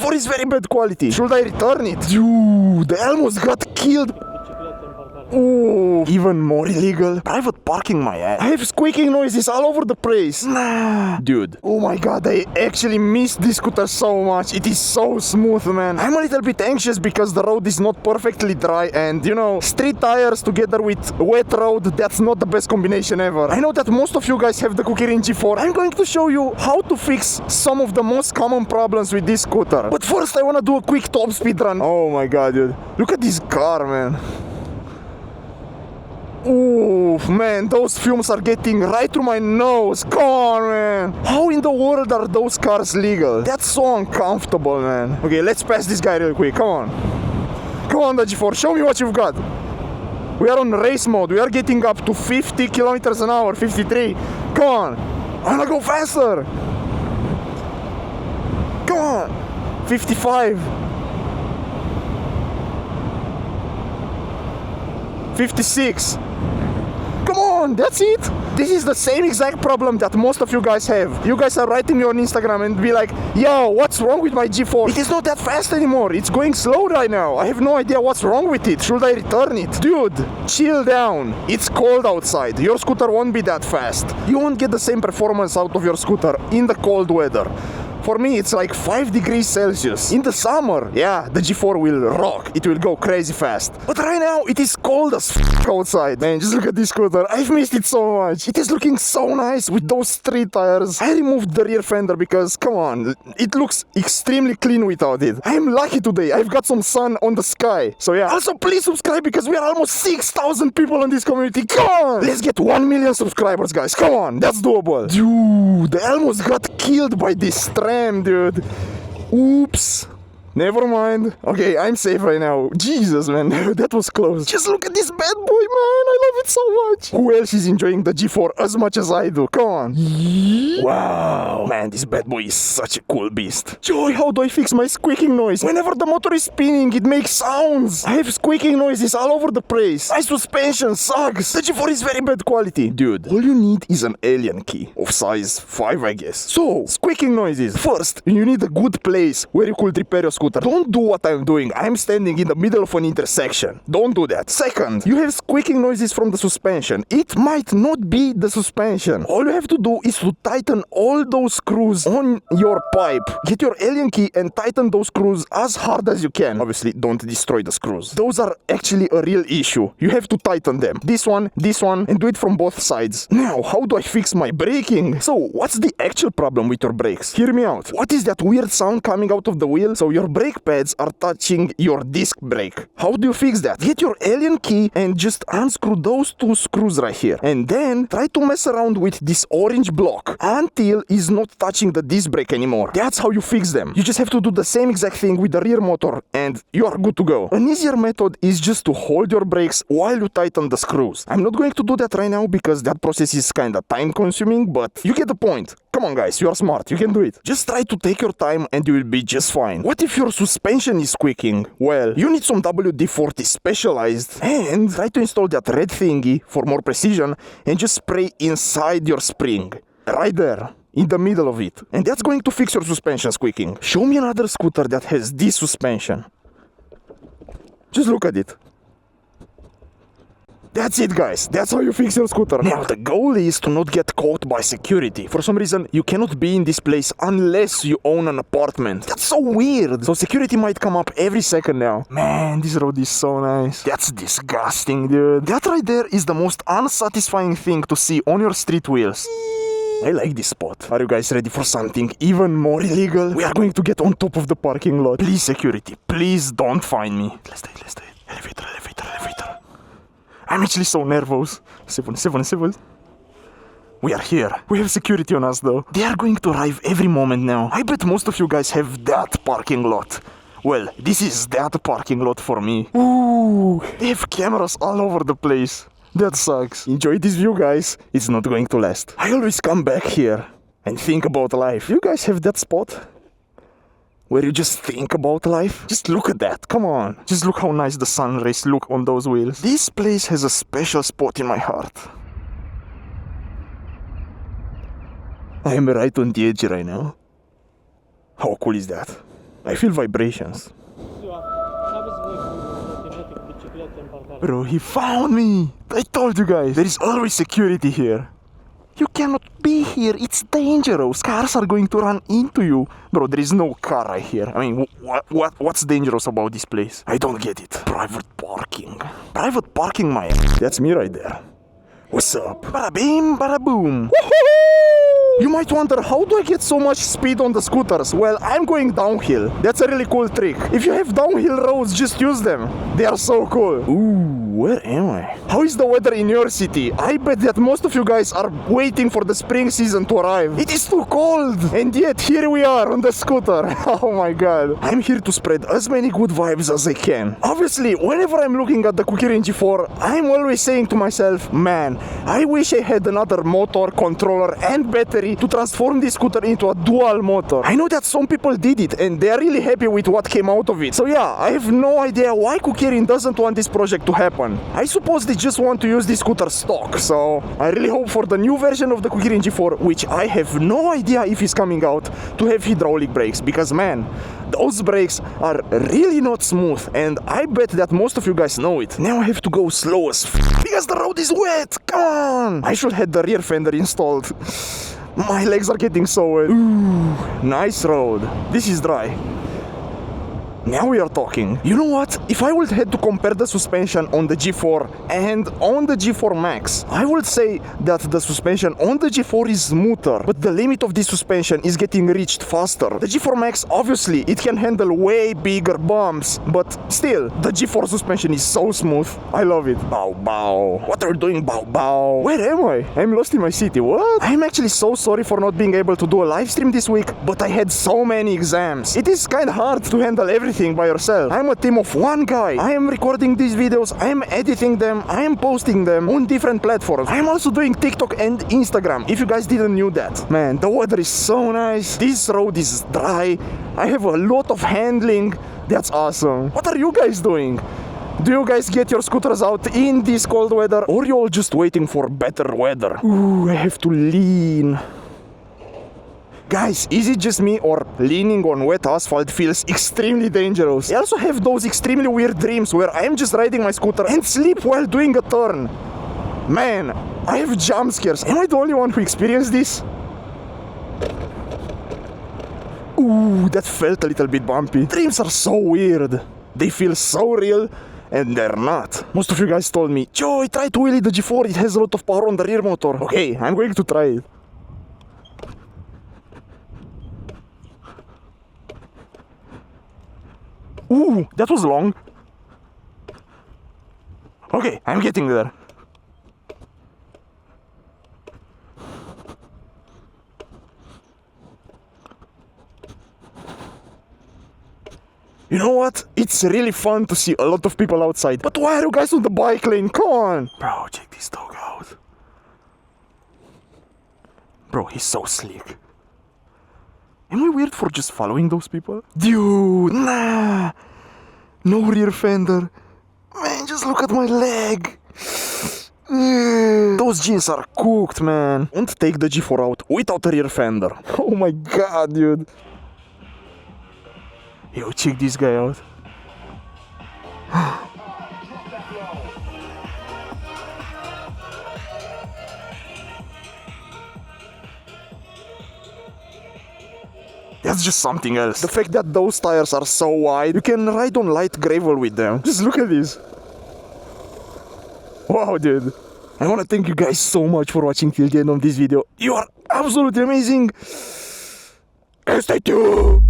G4 is very bad quality. Should I return it? Dude, I almost got killed. Ooh, even more illegal. Private parking my ass. I have squeaking noises all over the place. Nah. Dude. Oh my god, I actually miss this scooter so much. It is so smooth, man. I'm a little bit anxious because the road is not perfectly dry and, you know, street tires together with wet road, that's not the best combination ever. I know that most of you guys have the Kukirin G4. I'm going to show you how to fix some of the most common problems with this scooter. But first, I want to do a quick top speed run. Oh my god, dude. Look at this car, man. Ooh, man, those fumes are getting right through my nose. Come on, man. How in the world are those cars legal? That's so uncomfortable, man. Okay, let's pass this guy real quick. Come on. Come on, the G4. Show me what you've got. We are on race mode. We are getting up to 50 kilometers an hour, 53. Come on. I wanna go faster. Come on. 55. 56. Come on, that's it. This is the same exact problem that most of you guys have. You guys are writing me on Instagram and be like, yo, what's wrong with my G4? It is not that fast anymore. It's going slow right now. I have no idea what's wrong with it. Should I return it? Dude, chill down. It's cold outside. Your scooter won't be that fast. You won't get the same performance out of your scooter in the cold weather. For me, it's like 5 degrees Celsius. In the summer, yeah, the G4 will rock. It will go crazy fast. But right now, it is cold as f*** outside. Man, just look at this scooter. I've missed it so much. It is looking so nice with those street tires. I removed the rear fender because, come on, it looks extremely clean without it. I am lucky today. I've got some sun on the sky. So yeah, also please subscribe because we are almost 6,000 people in this community. Come on! Let's get 1 million subscribers, guys. Come on, that's doable. Dude, I almost got killed by this tram, dude. Oops. Never mind. Okay, I'm safe right now. Jesus, man, that was close. Just look at this bad boy, man. I love it so much. Who else is enjoying the G4 as much as I do? Come on. Wow. Man, this bad boy is such a cool beast. Joy, how do I fix my squeaking noise? Whenever the motor is spinning, it makes sounds. I have squeaking noises all over the place. My suspension sucks. The G4 is very bad quality. Dude, all you need is an alien key of size 5, I guess. So, squeaking noises. First, you need a good place where you could repair your scooter. Don't do what I'm doing. I'm standing in the middle of an intersection. Don't do that. Second, you have squeaking noises from the suspension. It might not be the suspension. All you have to do is to tighten all those screws on your pipe. Get your alien key and tighten those screws as hard as you can. Obviously, don't destroy the screws. Those are actually a real issue. You have to tighten them. This one, and do it from both sides. Now, how do I fix my braking? So, what's the actual problem with your brakes? Hear me out. What is that weird sound coming out of the wheel? So your brake pads are touching your disc brake. How do you fix that? Get your alien key and just unscrew those 2 screws right here. And then try to mess around with this orange block until it's not touching the disc brake anymore. That's how you fix them. You just have to do the same exact thing with the rear motor and you are good to go. An easier method is just to hold your brakes while you tighten the screws. I'm not going to do that right now because that process is kinda time consuming, but you get the point. Come on guys, you are smart, you can do it. Just try to take your time and you will be just fine. What if your suspension is squeaking? Well, you need some WD-40 specialized and try to install that red thingy for more precision and just spray inside your spring. Right there. In the middle of it. And that's going to fix your suspension squeaking. Show me another scooter that has this suspension. Just look at it. That's it, guys. That's how you fix your scooter. Now, the goal is to not get caught by security. For some reason, you cannot be in this place unless you own an apartment. That's so weird. So security might come up every second now. Man, this road is so nice. That's disgusting, dude. That right there is the most unsatisfying thing to see on your street wheels. I like this spot. Are you guys ready for something even more illegal? We are going to get on top of the parking lot. Please, security, please don't find me. Let's do it. Elevator. I'm actually so nervous. 7. We are here. We have security on us though. They are going to arrive every moment now. I bet most of you guys have that parking lot. Well, this is that parking lot for me. Ooh, they have cameras all over the place. That sucks. Enjoy this view, guys. It's not going to last. I always come back here and think about life. You guys have that spot where you just think about life? Just look at that, come on. Just look how nice the sun rays look on those wheels. This place has a special spot in my heart. I am right on the edge right now. How cool is that? I feel vibrations. Bro, he found me! I told you guys, there is always security here. You cannot be here, it's dangerous. Cars are going to run into you. Bro, there is no car right here. I mean, what's dangerous about this place? I don't get it. Private parking. Private parking, my ass. That's me right there. What's up? Bada bing, bada boom. Woohoo! You might wonder, how do I get so much speed on the scooters? Well, I'm going downhill. That's a really cool trick. If you have downhill roads, just use them. They are so cool. Ooh, where am I? How is the weather in your city? I bet that most of you guys are waiting for the spring season to arrive. It is too cold. And yet, here we are on the scooter. Oh my god. I'm here to spread as many good vibes as I can. Obviously, whenever I'm looking at the Kukirin G4, I'm always saying to myself, man, I wish I had another motor, controller and battery to transform this scooter into a dual motor. I know that some people did it and they are really happy with what came out of it. So yeah, I have no idea why Kukirin doesn't want this project to happen. I suppose they just want to use this scooter stock. So I really hope for the new version of the Kukirin G4, which I have no idea if it's coming out, to have hydraulic brakes, because man, those brakes are really not smooth, and I bet that most of you guys know it. Now I have to go slow as because the road is wet. Come on! I should have the rear fender installed. My legs are getting so wet. Ooh, nice road. This is dry. Now we are talking. You know what? If I would had to compare the suspension on the G4 and on the G4 Max, I would say that the suspension on the G4 is smoother, but the limit of this suspension is getting reached faster. The G4 Max, obviously, it can handle way bigger bumps, but still, the G4 suspension is so smooth. I love it. Bow bow. What are you doing, bow bow? Where am I? I'm lost in my city. What? I'm actually so sorry for not being able to do a live stream this week, but I had so many exams. It is kind of hard to handle everything by yourself. I'm a team of one guy. I am recording these videos, I am editing them, I am posting them on different platforms. I am also doing TikTok and Instagram, if you guys didn't know that. Man, the weather is so nice. This road is dry. I have a lot of handling. That's awesome. What are you guys doing? Do you guys get your scooters out in this cold weather, or you all just waiting for better weather? Ooh, I have to lean. Guys, is it just me, or leaning on wet asphalt feels extremely dangerous? I also have those extremely weird dreams where I am just riding my scooter and sleep while doing a turn. Man, I have jump scares. Am I the only one who experienced this? Ooh, that felt a little bit bumpy. Dreams are so weird. They feel so real, and they're not. Most of you guys told me, Joey, try to wheelie the G4, it has a lot of power on the rear motor. Okay, I'm going to try it. Ooh, that was long. Okay, I'm getting there. You know what? It's really fun to see a lot of people outside. But why are you guys on the bike lane? Come on! Bro, check this dog out. Bro, he's so slick. Am I weird for just following those people? Dude, nah! No rear fender. Man, just look at my leg. Those jeans are cooked, man. Don't take the G4 out without a rear fender. Oh my god, dude. Yo, check this guy out. That's just something else. The fact that those tires are so wide, you can ride on light gravel with them. Just look at this. Wow, dude. I want to thank you guys so much for watching till the end of this video. You are absolutely amazing. And stay tuned.